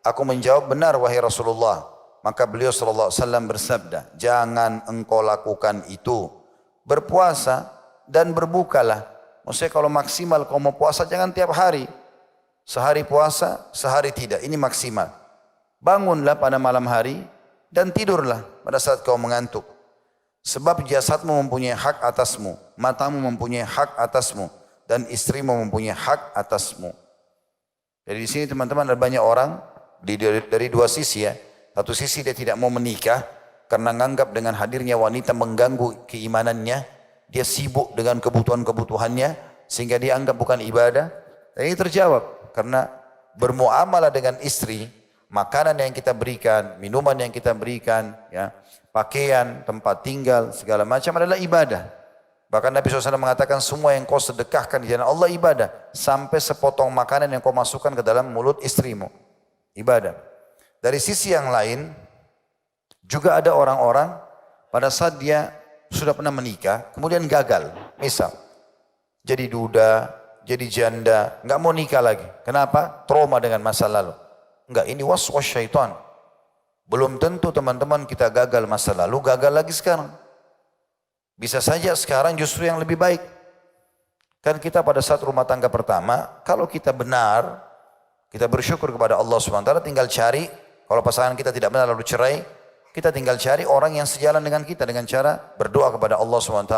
Aku menjawab, benar wahai Rasulullah. Maka beliau SAW bersabda, jangan engkau lakukan itu. Berpuasa dan berbukalah. Maksudnya kalau maksimal kau mau puasa jangan tiap hari. Sehari puasa, sehari tidak. Ini maksimal. Bangunlah pada malam hari dan tidurlah pada saat kau mengantuk. Sebab jasadmu mempunyai hak atasmu, matamu mempunyai hak atasmu, dan istrimu mempunyai hak atasmu. Jadi di sini teman-teman ada banyak orang dari dua sisi ya. Satu sisi dia tidak mau menikah karena menganggap dengan hadirnya wanita mengganggu keimanannya. Dia sibuk dengan kebutuhan-kebutuhannya sehingga dia anggap bukan ibadah. Dan ini terjawab karena bermuamalah dengan istri, makanan yang kita berikan, minuman yang kita berikan, ya, pakaian, tempat tinggal, segala macam adalah ibadah. Bahkan Nabi SAW mengatakan semua yang kau sedekahkan di jalan Allah ibadah. Sampai sepotong makanan yang kau masukkan ke dalam mulut istrimu. Ibadah. Dari sisi yang lain, juga ada orang-orang pada saat dia sudah pernah menikah, kemudian gagal. Misal, jadi duda, jadi janda, nggak mau nikah lagi. Kenapa? Trauma dengan masa lalu. Enggak, ini waswas syaitan. Belum tentu teman-teman kita gagal masa lalu, gagal lagi sekarang. Bisa saja sekarang justru yang lebih baik. Kan kita pada saat rumah tangga pertama, kalau kita benar, kita bersyukur kepada Allah SWT, tinggal cari. Kalau pasangan kita tidak benar lalu cerai, kita tinggal cari orang yang sejalan dengan kita dengan cara berdoa kepada Allah SWT,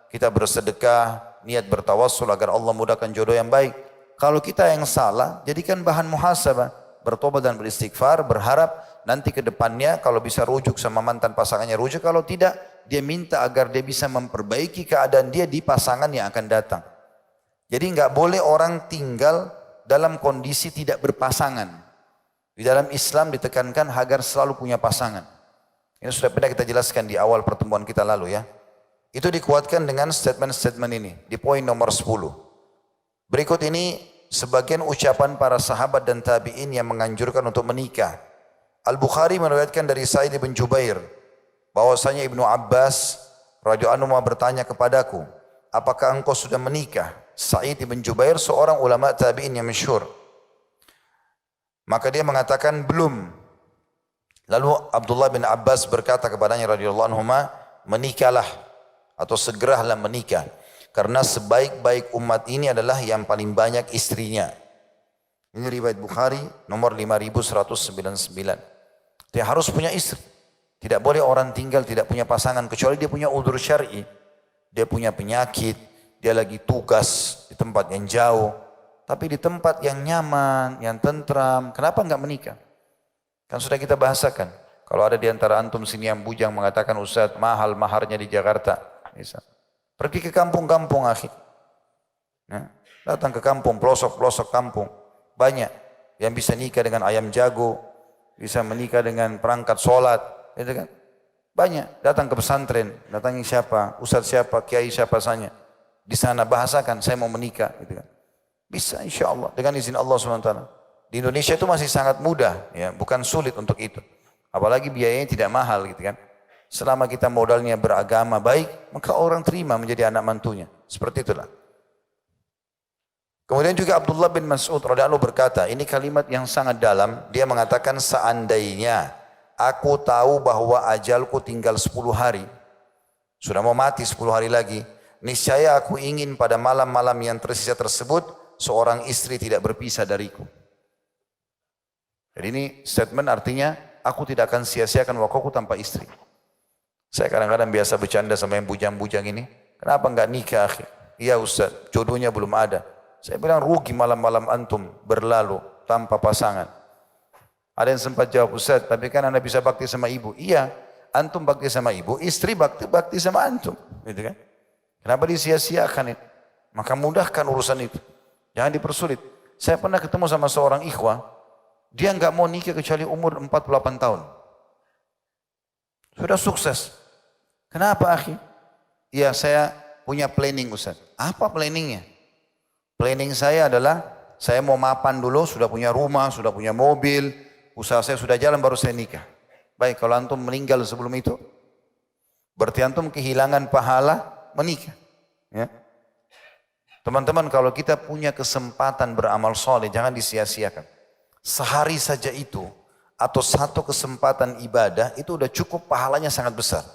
kita bersedekah, niat bertawassul agar Allah mudahkan jodoh yang baik. Kalau kita yang salah, jadikan bahan muhasabah, bertobat dan beristighfar, berharap nanti ke depannya kalau bisa rujuk sama mantan pasangannya rujuk, kalau tidak dia minta agar dia bisa memperbaiki keadaan dia di pasangan yang akan datang. Jadi enggak boleh orang tinggal dalam kondisi tidak berpasangan. Di dalam Islam ditekankan agar selalu punya pasangan. Ini sudah pernah kita jelaskan di awal pertemuan kita lalu ya. Itu dikuatkan dengan statement-statement ini di poin nomor 10. Berikut ini sebagian ucapan para sahabat dan tabi'in yang menganjurkan untuk menikah. Al-Bukhari meriwayatkan dari Sa'id bin Jubair bahwasanya Ibnu Abbas radhiyallahu anhu bertanya kepadaku, apakah engkau sudah menikah? Sa'id bin Jubair seorang ulama tabi'in yang masyhur. Maka dia mengatakan belum. Lalu Abdullah bin Abbas berkata kepadanya radhiyallahu anhu, menikahlah atau segeralah menikah karena sebaik-baik umat ini adalah yang paling banyak istrinya. Ini riwayat Bukhari nomor 5199. Dia harus punya istri. Tidak boleh orang tinggal tidak punya pasangan kecuali dia punya udzur syar'i. Dia punya penyakit, dia lagi tugas di tempat yang jauh. Tapi di tempat yang nyaman, yang tentram, kenapa enggak menikah? Kan sudah kita bahasakan. Kalau ada di antara antum sini yang bujang mengatakan, Ustaz, mahal maharnya di Jakarta. Bisa. Pergi ke kampung-kampung akhir. Nah, Datang ke kampung, pelosok-pelosok kampung. Banyak yang bisa nikah dengan ayam jago, bisa menikah dengan perangkat sholat, gitu kan. Banyak datang ke pesantren, datangi siapa, ustadz siapa, kiai siapa saja. Di sana bahasakan, saya mau menikah, gitu kan. Bisa insya Allah, dengan izin Allah SWT. Di Indonesia itu masih sangat mudah, ya, bukan sulit untuk itu. Apalagi biayanya tidak mahal, gitu kan. Selama kita modalnya beragama baik, maka orang terima menjadi anak mantunya. Seperti itulah. Kemudian juga Abdullah bin Mas'ud radhiyallahu anhu berkata, ini kalimat yang sangat dalam. Dia mengatakan, seandainya aku tahu bahwa ajalku tinggal 10 hari, sudah mau mati 10 hari lagi, niscaya aku ingin pada malam-malam yang tersisa tersebut, seorang istri tidak berpisah dariku. Jadi ini statement artinya, aku tidak akan sia-siakan waktuku tanpa istri. Saya kadang-kadang biasa bercanda sama yang bujang-bujang ini. Kenapa enggak nikah akhir? Iya Ustaz, jodohnya belum ada. Saya bilang rugi malam-malam antum berlalu tanpa pasangan. Ada yang sempat jawab, Ustaz, tapi kan anda bisa bakti sama ibu. Iya, antum bakti sama ibu, istri bakti sama antum. Gitu kan? Kenapa disia-siakan itu? Maka mudahkan urusan itu. Jangan dipersulit. Saya pernah ketemu sama seorang ikhwah, dia enggak mau nikah kecuali umur 48 tahun. Sudah sukses. Kenapa akhi? Ya saya punya planning Ustaz. Apa planningnya? Planning saya adalah saya mau mapan dulu, sudah punya rumah, sudah punya mobil, usaha saya sudah jalan baru saya nikah. Baik, kalau antum meninggal sebelum itu, berarti antum kehilangan pahala menikah. Ya. Teman-teman, kalau kita punya kesempatan beramal soleh, jangan disia-siakan. Sehari saja itu, atau satu kesempatan ibadah, itu udah cukup pahalanya sangat besar.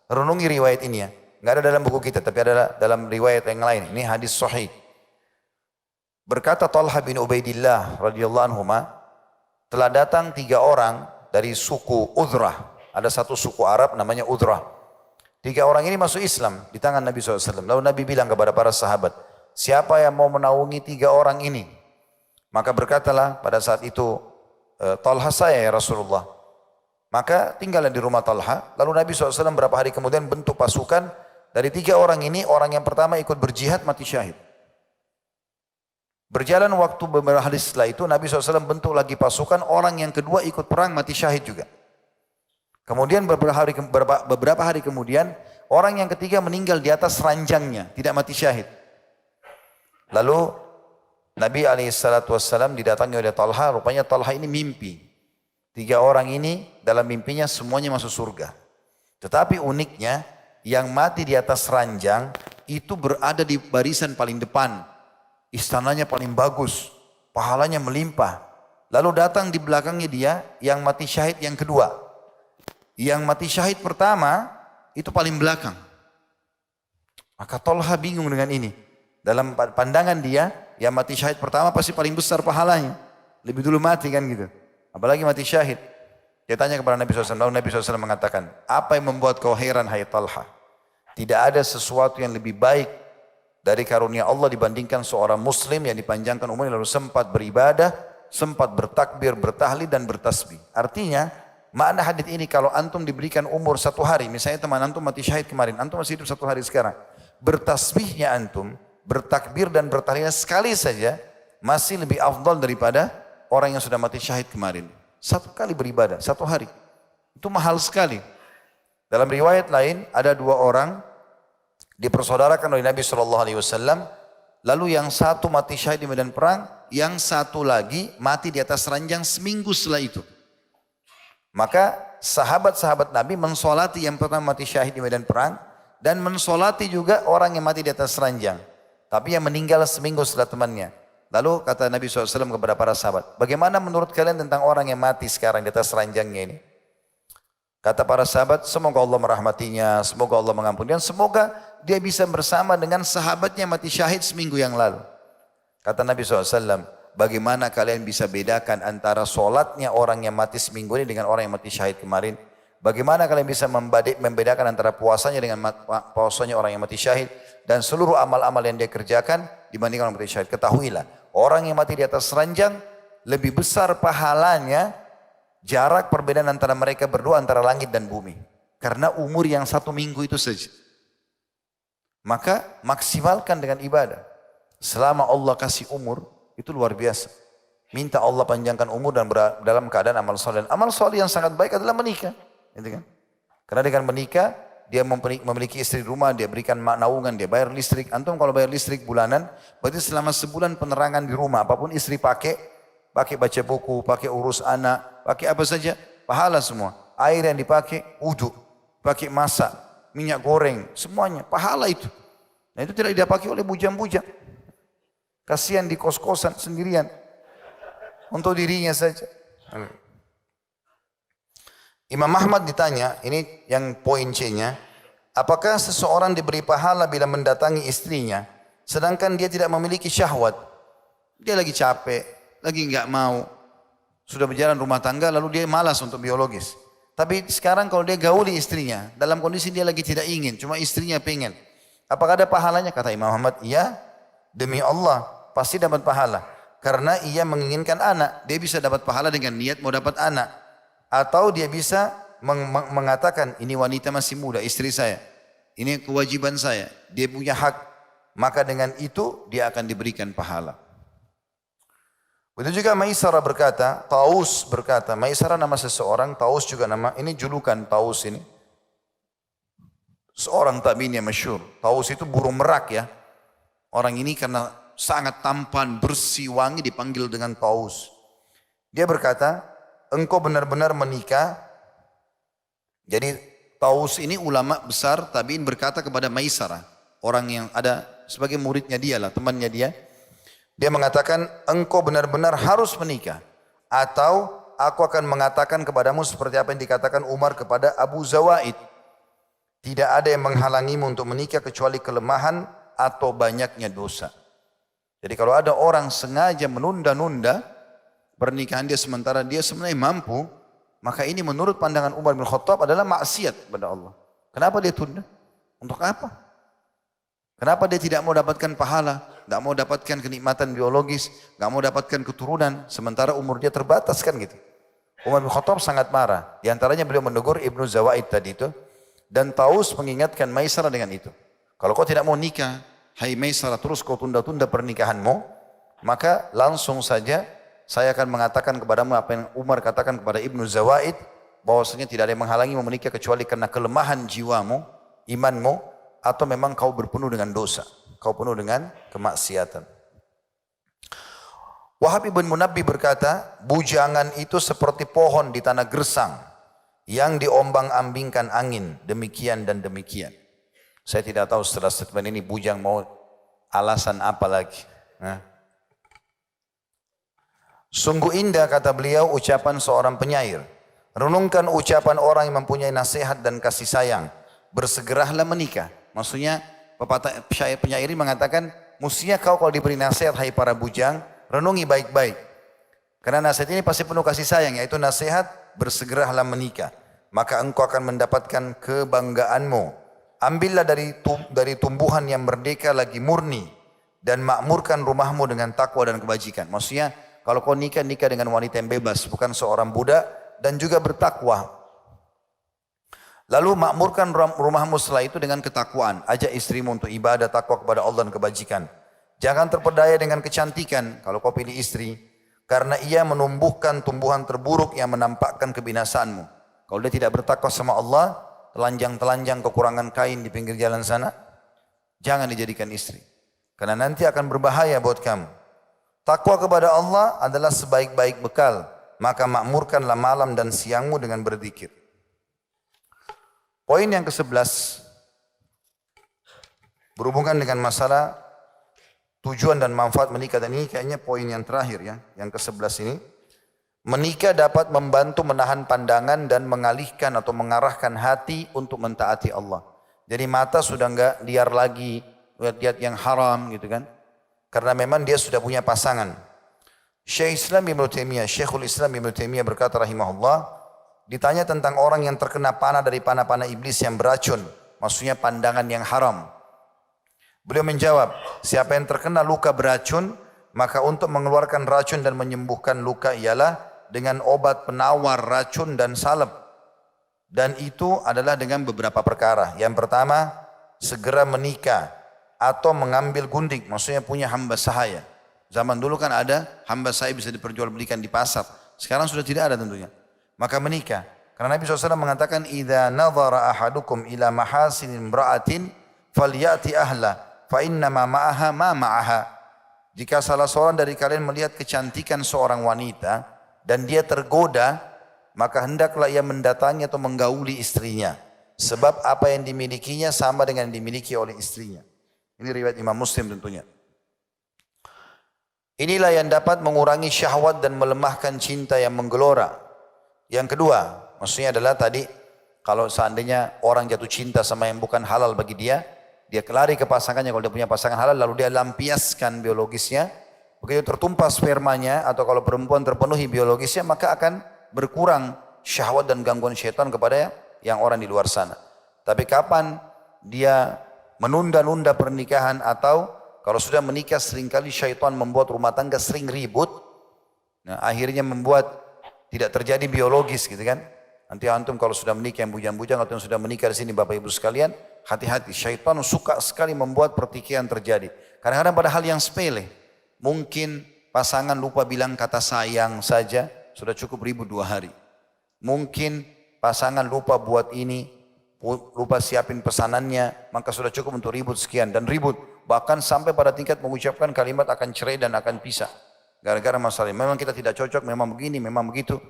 Renungi riwayat ini ya. Nggak ada dalam buku kita, tapi ada dalam riwayat yang lain. Ini hadis sahih. Berkata Talha bin Ubaidillah radhiyallahu anhu, telah datang 3 orang dari suku Udrah. Ada satu suku Arab namanya Udrah. 3 orang ini masuk Islam di tangan Nabi SAW. Lalu Nabi bilang kepada para sahabat, siapa yang mau menaungi 3 orang ini? Maka berkatalah pada saat itu, Talha saya ya Rasulullah. Maka tinggallah di rumah Talha. Lalu Nabi SAW berapa hari kemudian bentuk pasukan. Dari 3 orang ini, orang yang pertama ikut berjihad mati syahid. Berjalan waktu beberapa hari setelah itu, Nabi SAW bentuk lagi pasukan. Orang yang kedua ikut perang mati syahid juga. Kemudian beberapa hari kemudian, orang yang ketiga meninggal di atas ranjangnya. Tidak mati syahid. Lalu Nabi SAW didatangi oleh Talha. Rupanya Talha ini mimpi. 3 orang ini dalam mimpinya semuanya masuk surga. Tetapi uniknya yang mati di atas ranjang itu berada di barisan paling depan. Istananya paling bagus. Pahalanya melimpah. Lalu datang di belakangnya dia yang mati syahid yang kedua. Yang mati syahid pertama itu paling belakang. Maka Talha bingung dengan ini. Dalam pandangan dia yang mati syahid pertama pasti paling besar pahalanya. Lebih dulu mati kan gitu. Apalagi mati syahid. Dia tanya kepada Nabi SAW. Lalu Nabi SAW mengatakan, apa yang membuat kau heran hai Talha? Tidak ada sesuatu yang lebih baik dari karunia Allah dibandingkan seorang muslim yang dipanjangkan umurnya lalu sempat beribadah, sempat bertakbir, bertahlil dan bertasbih. Artinya, makna hadis ini kalau antum diberikan umur 1 hari, misalnya teman antum mati syahid kemarin, antum masih hidup 1 hari sekarang. Bertasbihnya antum, bertakbir dan bertahlil sekali saja, masih lebih afdal daripada orang yang sudah mati syahid kemarin. 1 kali beribadah, 1 hari. Itu mahal sekali. Dalam riwayat lain, ada 2 orang dipersaudarakan oleh Nabi SAW. Lalu yang satu mati syahid di medan perang, yang satu lagi mati di atas ranjang seminggu setelah itu. Maka sahabat-sahabat Nabi mensolati yang pertama mati syahid di medan perang, dan mensolati juga orang yang mati di atas ranjang. Tapi yang meninggal seminggu setelah temannya. Lalu kata Nabi SAW kepada para sahabat, bagaimana menurut kalian tentang orang yang mati sekarang di atas ranjangnya ini? Kata para sahabat, semoga Allah merahmatinya, semoga Allah mengampuni, dan semoga dia bisa bersama dengan sahabatnya mati syahid seminggu yang lalu. Kata Nabi SAW, bagaimana kalian bisa bedakan antara solatnya orang yang mati seminggu ini dengan orang yang mati syahid kemarin? Bagaimana kalian bisa membedakan antara puasanya dengan puasanya orang yang mati syahid? Dan seluruh amal-amal yang dia kerjakan dibandingkan orang mati syahid. Ketahuilah, orang yang mati di atas ranjang lebih besar pahalanya jarak perbedaan antara mereka berdua antara langit dan bumi. Karena umur yang 1 minggu itu saja. Maka maksimalkan dengan ibadah. selama Allah kasih umur, itu luar biasa. Minta Allah panjangkan umur dan dalam keadaan amal soleh. Amal soleh yang sangat baik adalah menikah. Gitu kan? Karena dengan menikah, dia memiliki istri rumah, dia berikan naungan, dia bayar listrik. Antum kalau bayar listrik bulanan, berarti selama sebulan penerangan di rumah, apapun istri pakai baca buku, pakai urus anak, pakai apa saja, pahala semua. Air yang dipakai, wudu, pakai masak, minyak goreng, semuanya, pahala itu. Nah itu tidak dipakai oleh bujang-bujang. Kasihan di kos-kosan sendirian. Untuk dirinya saja. Imam Ahmad ditanya, ini yang poin C-nya. Apakah seseorang diberi pahala bila mendatangi istrinya, sedangkan dia tidak memiliki syahwat? Dia lagi capek, lagi enggak mau. Sudah berjalan rumah tangga, lalu dia malas untuk biologis. Tapi sekarang kalau dia gauli istrinya, dalam kondisi dia lagi tidak ingin, cuma istrinya pengen. Apakah ada pahalanya? Kata Imam Ahmad, iya, demi Allah, pasti dapat pahala. Karena ia menginginkan anak, dia bisa dapat pahala dengan niat mau dapat anak. Atau dia bisa mengatakan, ini wanita masih muda, istri saya. Ini kewajiban saya, dia punya hak. Maka dengan itu dia akan diberikan pahala. Begitu juga Maisarah berkata, Taus berkata, Maisarah nama seseorang, Taus juga nama, ini julukan Taus ini. Seorang tabi'in yang masyhur. Taus itu burung merak ya. Orang ini karena sangat tampan, bersih, wangi dipanggil dengan Taus. Dia berkata, engkau benar-benar menikah. Jadi Taus ini ulama besar tabi'in berkata kepada Maisarah, orang yang ada sebagai muridnya dia lah, temannya dia. Dia mengatakan, engkau benar-benar harus menikah. Atau aku akan mengatakan kepadamu seperti apa yang dikatakan Umar kepada Abu Zawaid. Tidak ada yang menghalangimu untuk menikah kecuali kelemahan atau banyaknya dosa. Jadi kalau ada orang sengaja menunda-nunda pernikahan dia sementara dia sebenarnya mampu, maka ini menurut pandangan Umar bin Khattab adalah maksiat kepada Allah. Kenapa dia tunda? Untuk apa? Kenapa dia tidak mau dapatkan pahala, tidak mau dapatkan kenikmatan biologis, tidak mau dapatkan keturunan, sementara umur dia terbatas kan gitu. Umar bin Khattab sangat marah. Di antaranya beliau menegur Ibnu Zawaid tadi itu, dan Taus mengingatkan Maisarah dengan itu. Kalau kau tidak mau nikah, hai Maisarah, terus kau tunda-tunda pernikahanmu, maka langsung saja saya akan mengatakan kepadamu apa yang Umar katakan kepada Ibnu Zawaid, bahwasanya tidak ada yang menghalangi menikah kecuali karena kelemahan jiwamu, imanmu, atau memang kau berpenuh dengan dosa, kau penuh dengan kemaksiatan. Wahab ibn Munabbih berkata, bujangan itu seperti pohon di tanah gersang yang diombang-ambingkan angin, demikian dan demikian. Saya tidak tahu setelah statement ini bujang mau alasan apa lagi. Sungguh indah kata beliau ucapan seorang penyair. Renungkan ucapan orang yang mempunyai nasihat dan kasih sayang. Bersegeralah menikah. Maksudnya penyair ini mengatakan, mestinya kau kalau diberi nasihat hai para bujang, renungi baik-baik. Karena nasihat ini pasti penuh kasih sayang, yaitu nasihat bersegeralah menikah. Maka engkau akan mendapatkan kebanggaanmu. Ambillah dari tumbuhan yang merdeka lagi murni dan makmurkan rumahmu dengan takwa dan kebajikan. Maksudnya kalau kau nikah dengan wanita yang bebas, bukan seorang budak, dan juga bertakwa. Lalu makmurkan rumahmu setelah itu dengan ketakwaan. Ajak istrimu untuk ibadah, takwa kepada Allah dan kebajikan. Jangan terpedaya dengan kecantikan kalau kau pilih istri, karena ia menumbuhkan tumbuhan terburuk yang menampakkan kebinasaanmu. Kalau dia tidak bertakwa sama Allah, telanjang-telanjang kekurangan kain di pinggir jalan sana, jangan dijadikan istri. Karena nanti akan berbahaya buat kamu. Takwa kepada Allah adalah sebaik-baik bekal. Maka makmurkanlah malam dan siangmu dengan berzikir. Poin yang ke-11 berhubungan dengan masalah tujuan dan manfaat menikah. Dan ini kayaknya poin yang terakhir ya, yang ke-11 ini. Menikah dapat membantu menahan pandangan dan mengalihkan atau mengarahkan hati untuk mentaati Allah. Jadi mata sudah enggak liar lagi, lihat yang haram gitu kan. Karena memang dia sudah punya pasangan. Syekhul Islam Ibnu Taimiyah berkata rahimahullah, ditanya tentang orang yang terkena panah dari panah-panah iblis yang beracun, maksudnya pandangan yang haram. Beliau menjawab, siapa yang terkena luka beracun, maka untuk mengeluarkan racun dan menyembuhkan luka ialah dengan obat penawar racun dan salep. Dan itu adalah dengan beberapa perkara. Yang pertama, segera menikah atau mengambil gundik, maksudnya punya hamba sahaya. Zaman dulu kan ada hamba sahaya bisa diperjualbelikan di pasar. Sekarang sudah tidak ada tentunya. Maka menikah. Karena Nabi SAW mengatakan, "Idza nadhara ahadukum ila mahasin imra'atin falyati ahla, fa inna ma ma'aha ma ma'aha." Jika salah seorang dari kalian melihat kecantikan seorang wanita dan dia tergoda, maka hendaklah ia mendatangi atau menggauli istrinya. Sebab apa yang dimilikinya sama dengan yang dimiliki oleh istrinya. Ini riwayat Imam Muslim tentunya. Inilah yang dapat mengurangi syahwat dan melemahkan cinta yang menggelora. Yang kedua, maksudnya adalah tadi, kalau seandainya orang jatuh cinta sama yang bukan halal bagi dia kelari ke pasangannya kalau dia punya pasangan halal, lalu dia lampiaskan biologisnya, begitu tertumpah spermanya, atau kalau perempuan terpenuhi biologisnya, maka akan berkurang syahwat dan gangguan syaitan kepada yang orang di luar sana. Tapi kapan dia menunda-nunda pernikahan, atau kalau sudah menikah seringkali syaitan membuat rumah tangga sering ribut, nah akhirnya membuat tidak terjadi biologis gitu kan. Nanti antum kalau sudah menikah yang bujang-bujang atau yang sudah menikah di sini Bapak Ibu sekalian, hati-hati, syaitan suka sekali membuat pertikaian terjadi. Kadang-kadang pada hal yang sepele, mungkin pasangan lupa bilang kata sayang saja, sudah cukup ribut 2 hari. Mungkin pasangan lupa buat ini, lupa siapin pesanannya, maka sudah cukup untuk ribut sekian, dan ribut bahkan sampai pada tingkat mengucapkan kalimat akan cerai dan akan pisah gara-gara masalah ini. Memang kita tidak cocok, memang begini, memang begitu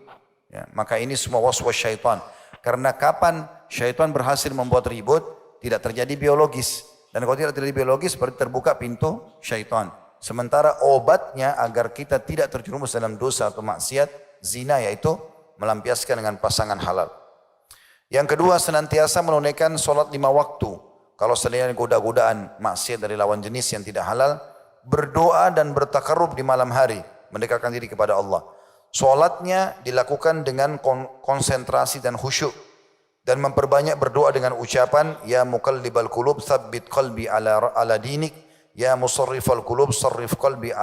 ya, maka ini semua waswas syaitan. Karena kapan syaitan berhasil membuat ribut, tidak terjadi biologis, dan kalau tidak terjadi biologis berarti terbuka pintu syaitan. Sementara obatnya agar kita tidak terjerumus dalam dosa atau maksiat zina, yaitu melampiaskan dengan pasangan halal. Yang kedua, senantiasa menunaikan sholat 5 waktu. Kalau seandainya goda-godaan maksiat dari lawan jenis yang tidak halal, berdoa dan bertakarrub di malam hari, mendekatkan diri kepada Allah. Sholatnya dilakukan dengan konsentrasi dan khusyuk, dan memperbanyak berdoa dengan ucapan, Ya muqallibal qulub tsabbit qalbi ala dinik, Ya musarrifal qulub sarrif qalbi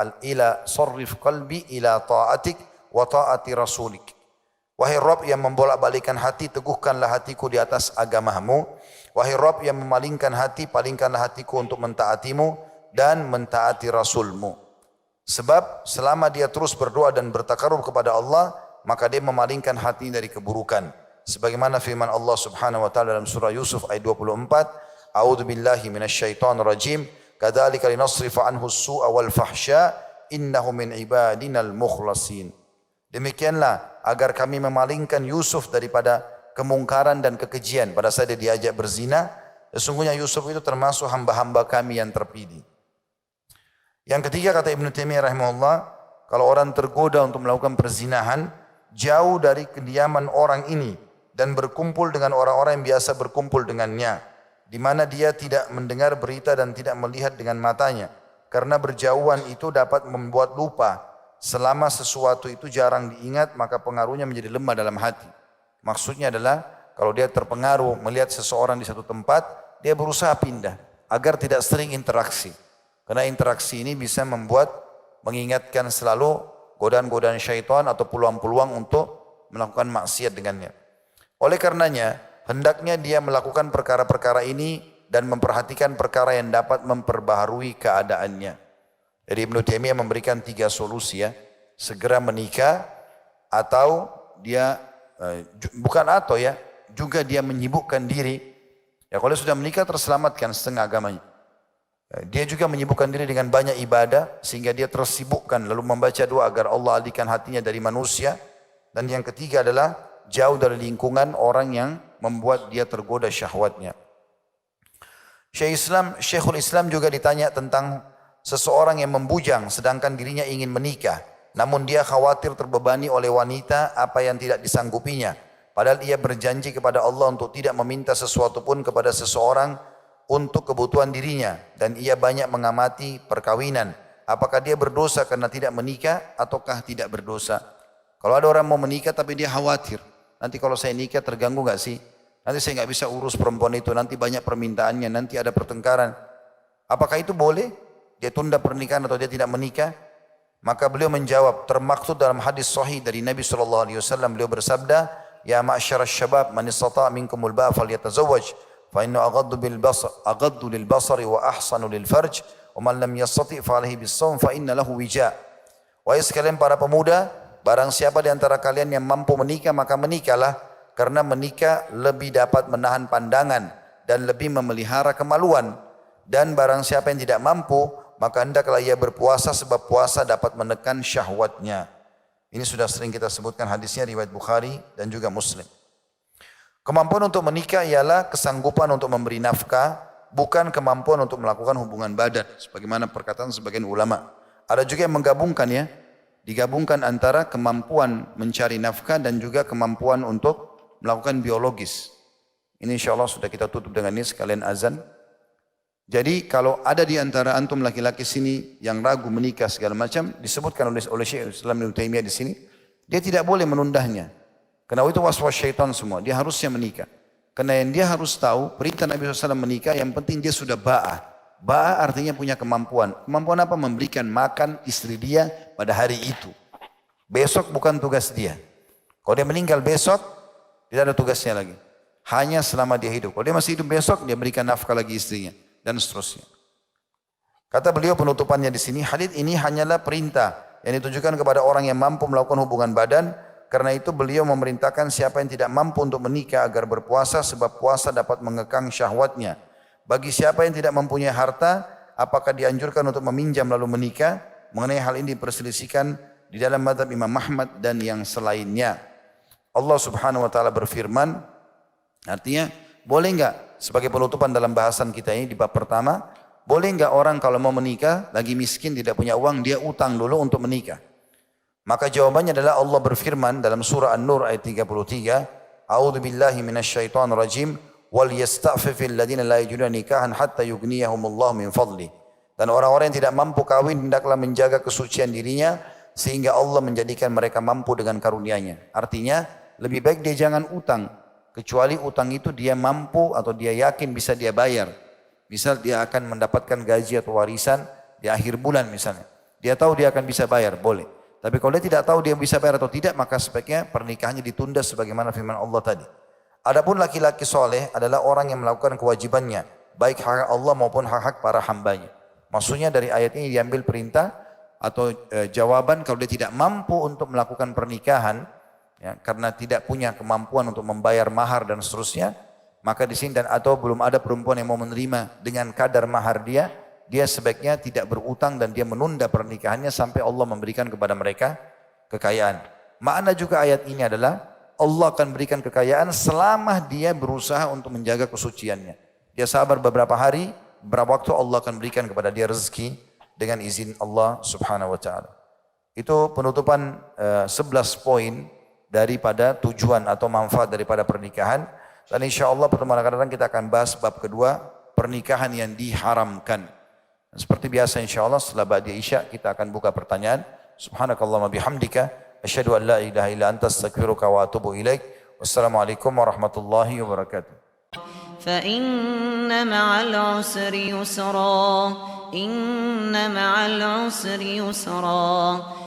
ila ta'atik wa ta'ati rasulik. Wahai Rabb yang membolak-balikan hati, teguhkanlah hatiku di atas agamamu. Wahai Rabb yang memalingkan hati, palingkanlah hatiku untuk mentaatimu dan mentaati Rasulmu. Sebab selama dia terus berdoa dan bertakarrub kepada Allah, maka dia memalingkan hati dari keburukan. Sebagaimana firman Allah Subhanahu wa taala dalam surah Yusuf ayat 24, A'udzu billahi minasyaitonir rajim, kadzalika linasrifa anhu as-su'a wal fahsya, innahu min ibadinal mukhlasin. Demikianlah agar kami memalingkan Yusuf daripada kemungkaran dan kekejian pada saat dia diajak berzina. Sesungguhnya Yusuf itu termasuk hamba-hamba kami yang terpilih. Yang ketiga, kata Ibnu Taimiyah rahimahullah, kalau orang tergoda untuk melakukan perzinahan, jauh dari kediaman orang ini dan berkumpul dengan orang-orang yang biasa berkumpul dengannya, di mana dia tidak mendengar berita dan tidak melihat dengan matanya, karena berjauhan itu dapat membuat lupa. Selama sesuatu itu jarang diingat, maka pengaruhnya menjadi lemah dalam hati. Maksudnya adalah kalau dia terpengaruh melihat seseorang di satu tempat, dia berusaha pindah agar tidak sering interaksi. Karena interaksi ini bisa membuat mengingatkan selalu godaan-godaan syaitan atau peluang-peluang untuk melakukan maksiat dengannya. Oleh karenanya, hendaknya dia melakukan perkara-perkara ini dan memperhatikan perkara yang dapat memperbaharui keadaannya. Jadi Ibnu Taimiyah memberikan 3 solusi ya. Segera menikah, atau dia juga dia menyibukkan diri. Ya kalau sudah menikah terselamatkan setengah agamanya. Dia juga menyibukkan diri dengan banyak ibadah sehingga dia tersibukkan, lalu membaca doa agar Allah alihkan hatinya dari manusia. Dan yang ketiga adalah jauh dari lingkungan orang yang membuat dia tergoda syahwatnya. Syekhul Islam juga ditanya tentang seseorang yang membujang sedangkan dirinya ingin menikah, namun dia khawatir terbebani oleh wanita apa yang tidak disanggupinya, padahal ia berjanji kepada Allah untuk tidak meminta sesuatu pun kepada seseorang untuk kebutuhan dirinya, dan ia banyak mengamati perkawinan. Apakah dia berdosa karena tidak menikah ataukah tidak berdosa? Kalau ada orang mau menikah tapi dia khawatir, nanti kalau saya nikah terganggu gak sih? Nanti saya gak bisa urus perempuan itu, nanti banyak permintaannya, nanti ada pertengkaran. Apakah itu boleh? Dia tunda pernikahan atau dia tidak menikah? Maka beliau menjawab, termaksud dalam hadis sahih dari Nabi SAW, beliau bersabda, Ya ma'asyarasy syabab man istata' minkumul ba'a falyatazawwaj, fa inna aghaddu lil basari wa ahsanu lil farj, wa man lam yastati' fa alaihi bis-shaum fa inna lahu wija'. Wahai sekalian para pemuda, barang siapa di antara kalian yang mampu menikah maka menikahlah, karena menikah lebih dapat menahan pandangan dan lebih memelihara kemaluan. Dan barang siapa yang tidak mampu maka hendaklah ia berpuasa, sebab puasa dapat menekan syahwatnya. Ini sudah sering kita sebutkan hadisnya, riwayat Bukhari dan juga Muslim. Kemampuan untuk menikah ialah kesanggupan untuk memberi nafkah, bukan kemampuan untuk melakukan hubungan badan, sebagaimana perkataan sebagian ulama. Ada juga yang menggabungkan ya, digabungkan antara kemampuan mencari nafkah dan juga kemampuan untuk melakukan biologis. Ini insyaAllah sudah kita tutup dengan ini sekalian azan. Jadi kalau ada di antara antum laki-laki sini yang ragu menikah segala macam, disebutkan oleh Syekh Islam Ibnu Taimiyah di sini, dia tidak boleh menundanya. Karena itu was-was syaitan semua, dia harusnya menikah. Karena yang dia harus tahu, perintah Nabi SAW menikah, yang penting dia sudah ba'ah. Ba'ah artinya punya kemampuan. Kemampuan apa? Memberikan makan istri dia pada hari itu. Besok bukan tugas dia. Kalau dia meninggal besok, tidak ada tugasnya lagi. Hanya selama dia hidup. Kalau dia masih hidup besok, dia berikan nafkah lagi istrinya. Dan seterusnya. Kata beliau penutupannya di sini, hadits ini hanyalah perintah yang ditujukan kepada orang yang mampu melakukan hubungan badan. Karena itu beliau memerintahkan siapa yang tidak mampu untuk menikah agar berpuasa, sebab puasa dapat mengekang syahwatnya. Bagi siapa yang tidak mempunyai harta, apakah dianjurkan untuk meminjam lalu menikah? Mengenai hal ini diperselisihkan di dalam mazhab Imam Ahmad dan yang selainnya. Allah Subhanahu wa taala berfirman, artinya boleh enggak sebagai penutupan dalam bahasan kita ini di bab pertama, boleh enggak orang kalau mau menikah lagi miskin tidak punya uang, dia utang dulu untuk menikah? Maka jawabannya adalah Allah berfirman dalam surah An-Nur ayat 33, A'udzu billahi minasyaitonir rajim, wal yasta'fifil ladzina la yajiduna nikahan hatta yughniyahumullahu min fadli. Dan orang-orang yang tidak mampu kawin hendaklah menjaga kesucian dirinya sehingga Allah menjadikan mereka mampu dengan karunia-Nya. Artinya, lebih baik dia jangan utang, kecuali utang itu dia mampu atau dia yakin bisa dia bayar. Misal dia akan mendapatkan gaji atau warisan di akhir bulan misalnya. Dia tahu dia akan bisa bayar, boleh. Tapi kalau dia tidak tahu dia bisa bayar atau tidak, maka sebaiknya pernikahannya ditunda sebagaimana firman Allah tadi. Adapun laki-laki soleh adalah orang yang melakukan kewajibannya, baik hak Allah maupun hak-hak para hambanya. Maksudnya dari ayat ini diambil perintah atau jawaban kalau dia tidak mampu untuk melakukan pernikahan, ya, karena tidak punya kemampuan untuk membayar mahar dan seterusnya, maka di sini dan atau belum ada perempuan yang mau menerima dengan kadar mahar dia sebaiknya tidak berutang dan dia menunda pernikahannya sampai Allah memberikan kepada mereka kekayaan. Makna juga ayat ini adalah Allah akan berikan kekayaan selama dia berusaha untuk menjaga kesuciannya. Dia sabar beberapa hari, beberapa waktu Allah akan berikan kepada dia rezeki dengan izin Allah Subhanahu wa taala. Itu penutupan 11 poin daripada tujuan atau manfaat daripada pernikahan. Dan insyaallah pertemuan akan datang kita akan bahas bab kedua, pernikahan yang diharamkan. Seperti biasa insyaallah setelah ba'da isya kita akan buka pertanyaan. Subhanakallahumma bihamdika asyhadu an la ilaha illa anta astaghfiruka wa atubu ilaik. Wassalamualaikum warahmatullahi wabarakatuh. Fa inna ma'al usri yusra, inna ma'al usri yusra.